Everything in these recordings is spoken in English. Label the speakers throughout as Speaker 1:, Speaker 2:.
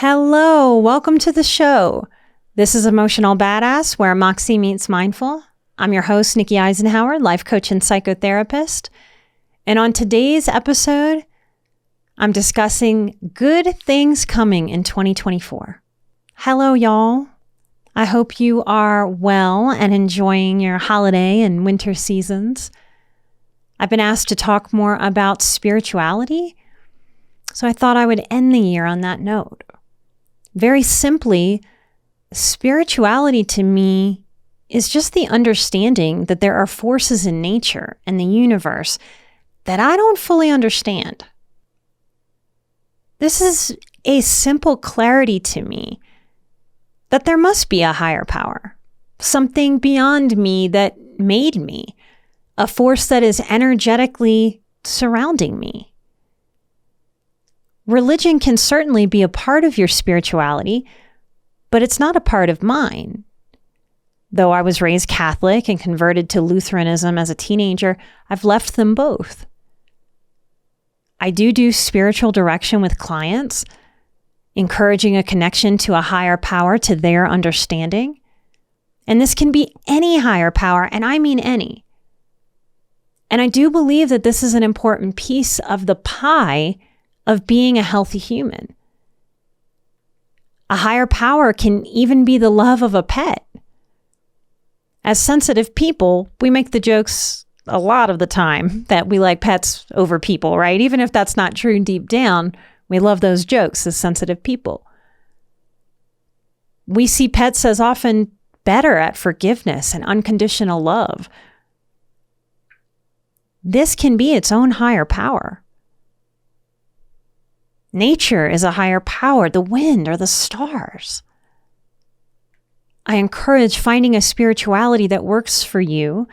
Speaker 1: Hello, welcome to the show. This is Emotional Badass, where Moxie meets mindful. I'm your host, Nikki Eisenhower, life coach and psychotherapist. And on today's episode, I'm discussing good things coming in 2024. Hello, y'all. I hope you are well and enjoying your holiday and winter seasons. I've been asked to talk more about spirituality, so I thought I would end the year on that note. Very simply, spirituality to me is just the understanding that there are forces in nature and the universe that I don't fully understand. This is a simple clarity to me that there must be a higher power, something beyond me that made me, a force that is energetically surrounding me. Religion can certainly be a part of your spirituality, but it's not a part of mine. Though I was raised Catholic and converted to Lutheranism as a teenager, I've left them both. I do spiritual direction with clients, encouraging a connection to a higher power to their understanding. And this can be any higher power, and I mean any. And I do believe that this is an important piece of the pie of being a healthy human. A higher power can even be the love of a pet. As sensitive people, we make the jokes a lot of the time that we like pets over people, right? Even if that's not true deep down, we love those jokes as sensitive people. We see pets as often better at forgiveness and unconditional love. This can be its own higher power. Nature is a higher power, the wind or the stars. I encourage finding a spirituality that works for you.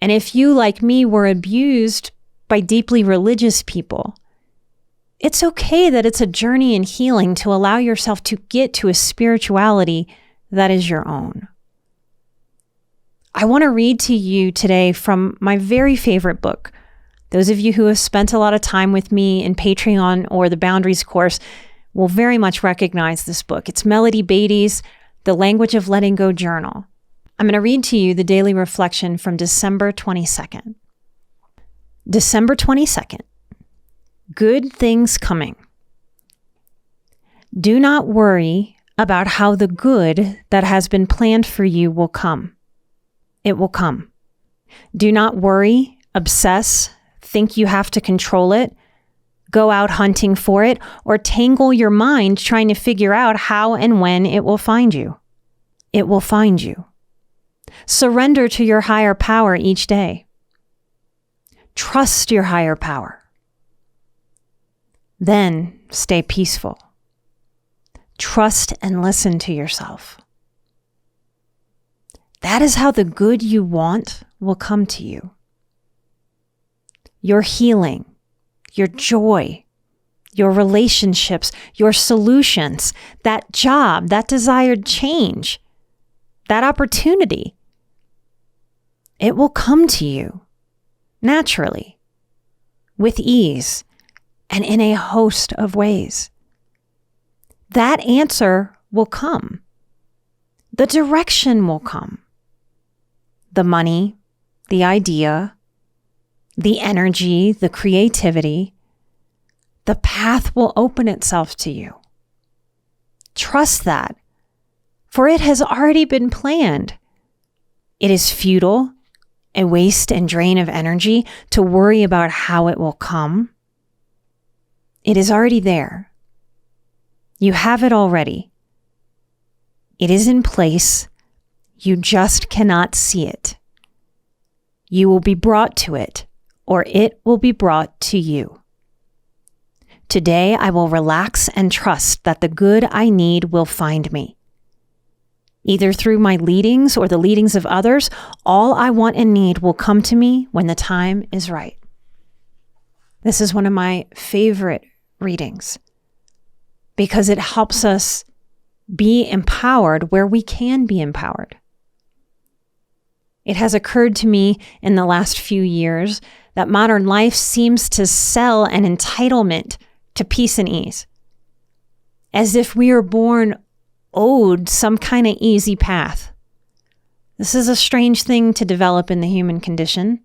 Speaker 1: And if you, like me, were abused by deeply religious people, it's okay that it's a journey in healing to allow yourself to get to a spirituality that is your own. I want to read to you today from my very favorite book. Those of you who have spent a lot of time with me in Patreon or the Boundaries course will very much recognize this book. It's Melody Beatty's The Language of Letting Go journal. I'm going to read to you the daily reflection from December 22nd. December 22nd. Good things coming. Do not worry about how the good that has been planned for you will come. It will come. Do not worry, obsess, think you have to control it, go out hunting for it, or tangle your mind trying to figure out how and when it will find you. It will find you. Surrender to your higher power each day. Trust your higher power. Then stay peaceful. Trust and listen to yourself. That is how the good you want will come to you. Your healing, your joy, your relationships, your solutions, that job, that desired change, that opportunity, it will come to you naturally, with ease, and in a host of ways. That answer will come. The direction will come. The money, the idea, the energy, the creativity, the path will open itself to you. Trust that, for it has already been planned. It is futile, a waste and drain of energy to worry about how it will come. It is already there. You have it already. It is in place. You just cannot see it. You will be brought to it, or it will be brought to you. Today, I will relax and trust that the good I need will find me. Either through my leadings or the leadings of others, all I want and need will come to me when the time is right. This is one of my favorite readings because it helps us be empowered where we can be empowered. It has occurred to me in the last few years that modern life seems to sell an entitlement to peace and ease. as if we are born owed some kind of easy path. This is a strange thing to develop in the human condition.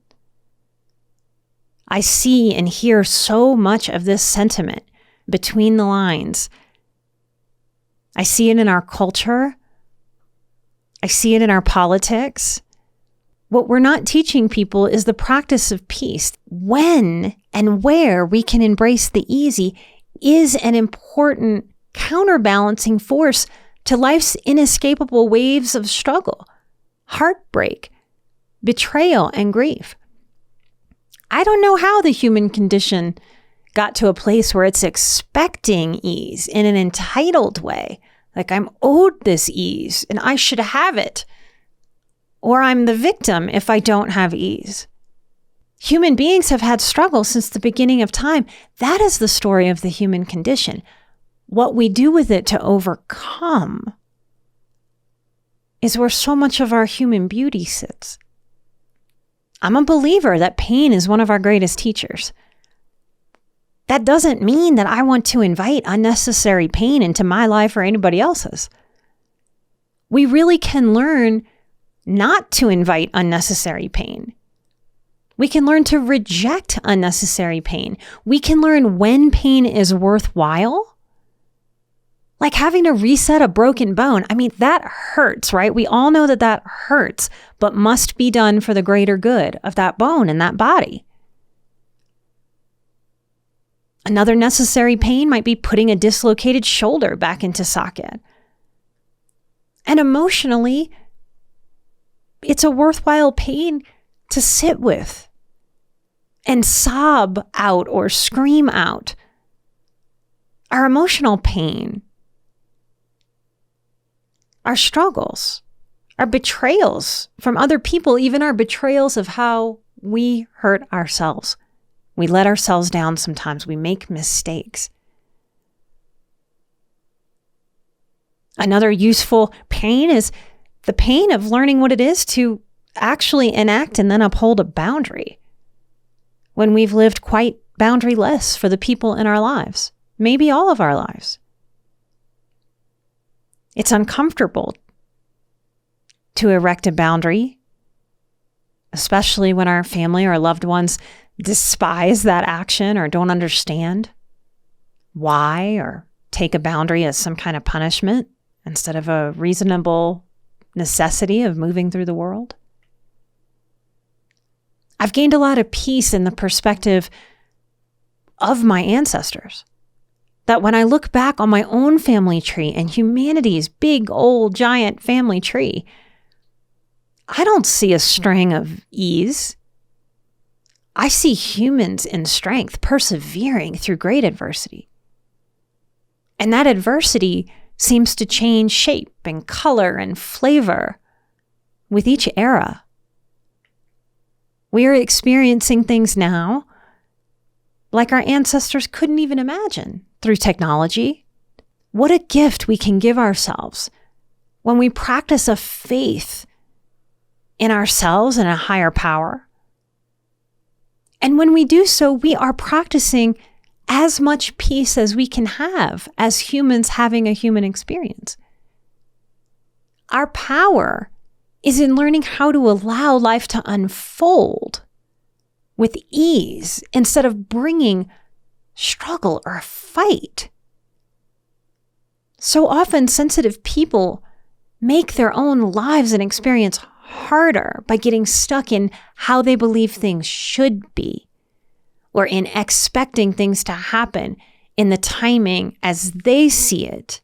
Speaker 1: I see and hear so much of this sentiment between the lines. I see it in our culture. I see it in our politics. What we're not teaching people is the practice of peace. When and where we can embrace the easy is an important counterbalancing force to life's inescapable waves of struggle, heartbreak, betrayal, and grief. I don't know how the human condition got to a place where it's expecting ease in an entitled way, like I'm owed this ease and I should have it, or I'm the victim if I don't have ease. Human beings have had struggle since the beginning of time. That is the story of the human condition. What we do with it to overcome is where so much of our human beauty sits. I'm a believer that pain is one of our greatest teachers. That doesn't mean that I want to invite unnecessary pain into my life or anybody else's. We really can learn not to invite unnecessary pain. We can learn to reject unnecessary pain. We can learn when pain is worthwhile. Like having to reset a broken bone. I mean, that hurts, right? We all know that that hurts, but must be done for the greater good of that bone and that body. Another necessary pain might be putting a dislocated shoulder back into socket. And emotionally, it's a worthwhile pain to sit with and sob out or scream out. Our emotional pain, our struggles, our betrayals from other people, even our betrayals of how we hurt ourselves. We let ourselves down sometimes. We make mistakes. Another useful pain is the pain of learning what it is to actually enact and then uphold a boundary when we've lived quite boundaryless for the people in our lives, maybe all of our lives. It's uncomfortable to erect a boundary, especially when our family or loved ones despise that action or don't understand why, or take a boundary as some kind of punishment instead of a reasonable necessity of moving through the world. I've gained a lot of peace in the perspective of my ancestors. That when I look back on my own family tree and humanity's big, old, giant family tree, I don't see a string of ease. I see humans in strength, persevering through great adversity. And that adversity seems to change shape and color and flavor with each era. We are experiencing things now like our ancestors couldn't even imagine through technology. What a gift we can give ourselves when we practice a faith in ourselves and a higher power. And when we do so, we are practicing as much peace as we can have as humans having a human experience. Our power is in learning how to allow life to unfold with ease instead of bringing struggle or a fight. So often, sensitive people make their own lives and experience harder by getting stuck in how they believe things should be, or in expecting things to happen in the timing as they see it.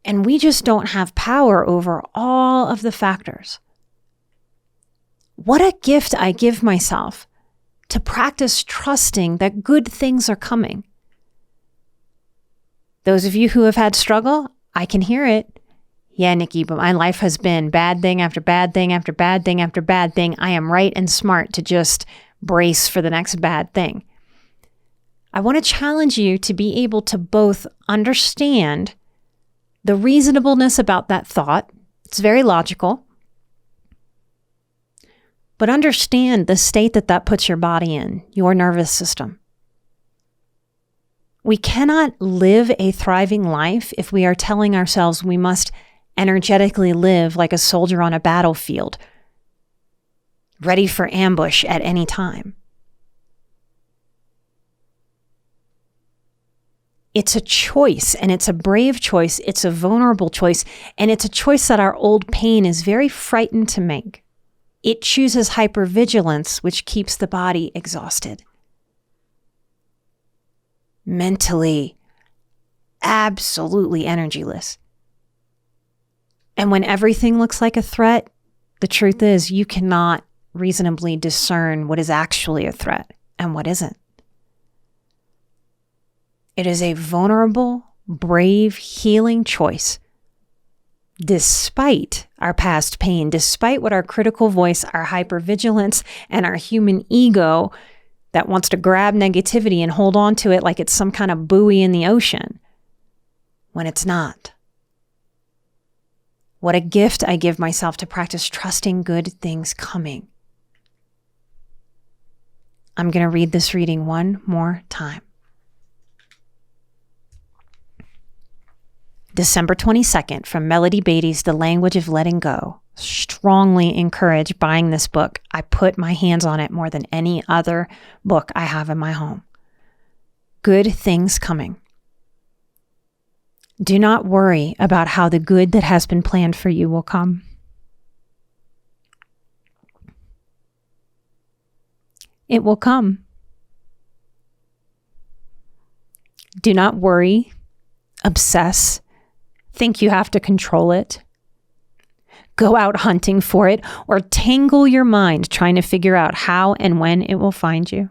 Speaker 1: And we just don't have power over all of the factors. What a gift I give myself to practice trusting that good things are coming. Those of you who have had struggle, I can hear it. Yeah, Nikki, but my life has been bad thing after bad thing after bad thing after bad thing. I am right and smart to just brace for the next bad thing. I want to challenge you to be able to both understand the reasonableness about that thought. It's very logical. But understand the state that that puts your body in, your nervous system. We cannot live a thriving life if we are telling ourselves we must energetically live like a soldier on a battlefield, ready for ambush at any time. It's a choice, and it's a brave choice. It's a vulnerable choice, and it's a choice that our old pain is very frightened to make. It chooses hypervigilance, which keeps the body exhausted. Mentally, absolutely energyless. And when everything looks like a threat, the truth is you cannot reasonably discern what is actually a threat and what isn't. It is a vulnerable, brave, healing choice. Despite our past pain, despite what our critical voice, our hypervigilance, and our human ego that wants to grab negativity and hold on to it like it's some kind of buoy in the ocean, when it's not. What a gift I give myself to practice trusting good things coming. I'm going to read this reading one more time. December 22nd, from Melody Beatty's The Language of Letting Go. Strongly encourage buying this book. I put my hands on it more than any other book I have in my home. Good things coming. Do not worry about how the good that has been planned for you will come. It will come. Do not worry, obsess, think you have to control it. Go out hunting for it, or tangle your mind trying to figure out how and when it will find you.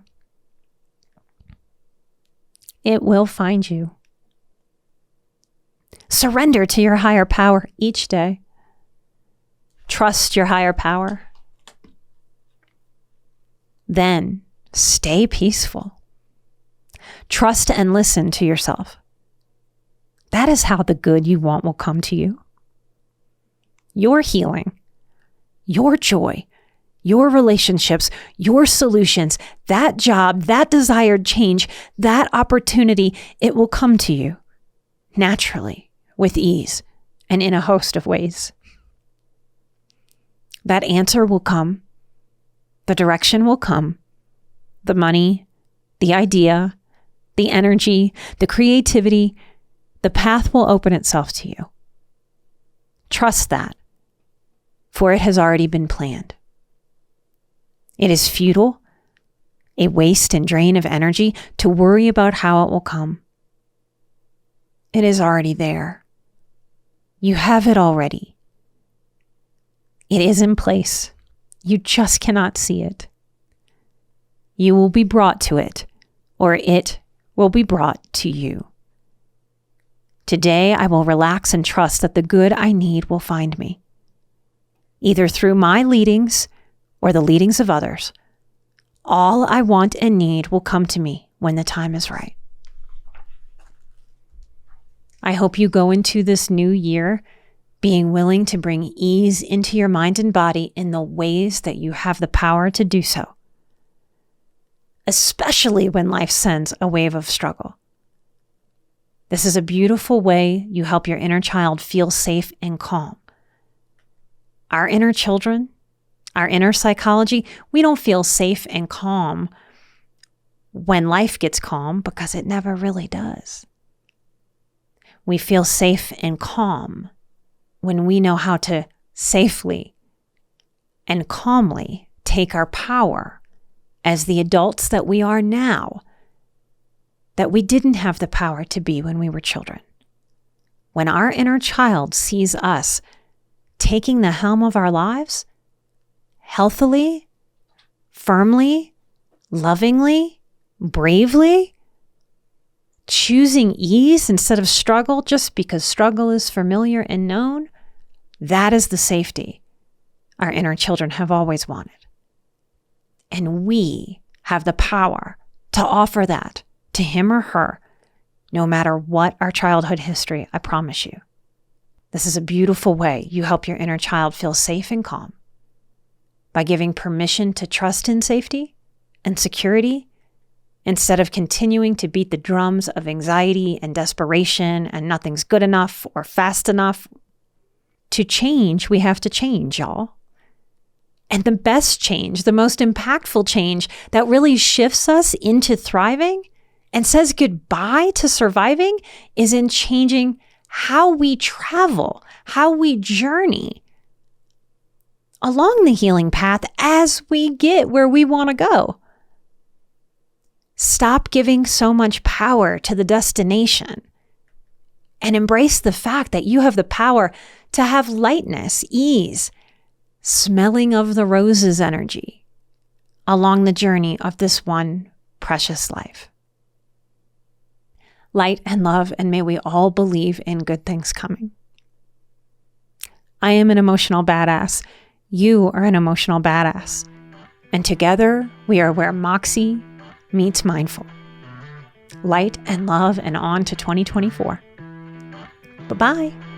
Speaker 1: It will find you. Surrender to your higher power each day. Trust your higher power. Then stay peaceful. Trust and listen to yourself. That is how the good you want will come to you. Your healing, your joy, your relationships, your solutions, that job, that desired change, that opportunity, it will come to you naturally, with ease, and in a host of ways. That answer will come. The direction will come. The money, the idea, the energy, the creativity, the path will open itself to you. Trust that, for it has already been planned. It is futile, a waste and drain of energy to worry about how it will come. It is already there. You have it already. It is in place. You just cannot see it. You will be brought to it, or it will be brought to you. Today, I will relax and trust that the good I need will find me, either through my leadings or the leadings of others. All I want and need will come to me when the time is right. I hope you go into this new year being willing to bring ease into your mind and body in the ways that you have the power to do so, especially when life sends a wave of struggle. This is a beautiful way you help your inner child feel safe and calm. Our inner children, our inner psychology, we don't feel safe and calm when life gets calm because it never really does. We feel safe and calm when we know how to safely and calmly take our power as the adults that we are now, that we didn't have the power to be when we were children. When our inner child sees us taking the helm of our lives, healthily, firmly, lovingly, bravely, choosing ease instead of struggle just because struggle is familiar and known, that is the safety our inner children have always wanted. And we have the power to offer that to him or her, no matter what our childhood history, I promise you. This is a beautiful way you help your inner child feel safe and calm by giving permission to trust in safety and security instead of continuing to beat the drums of anxiety and desperation and nothing's good enough or fast enough. To change, we have to change, y'all. And the best change, the most impactful change that really shifts us into thriving and says goodbye to surviving is in changing how we travel, how we journey along the healing path as we get where we want to go. Stop giving so much power to the destination and embrace the fact that you have the power to have lightness, ease, smelling of the roses energy along the journey of this one precious life. Light and love, and may we all believe in good things coming. I am an emotional badass. You are an emotional badass. And together we are where Moxie meets mindful. Light and love, and on to 2024. Bye-bye.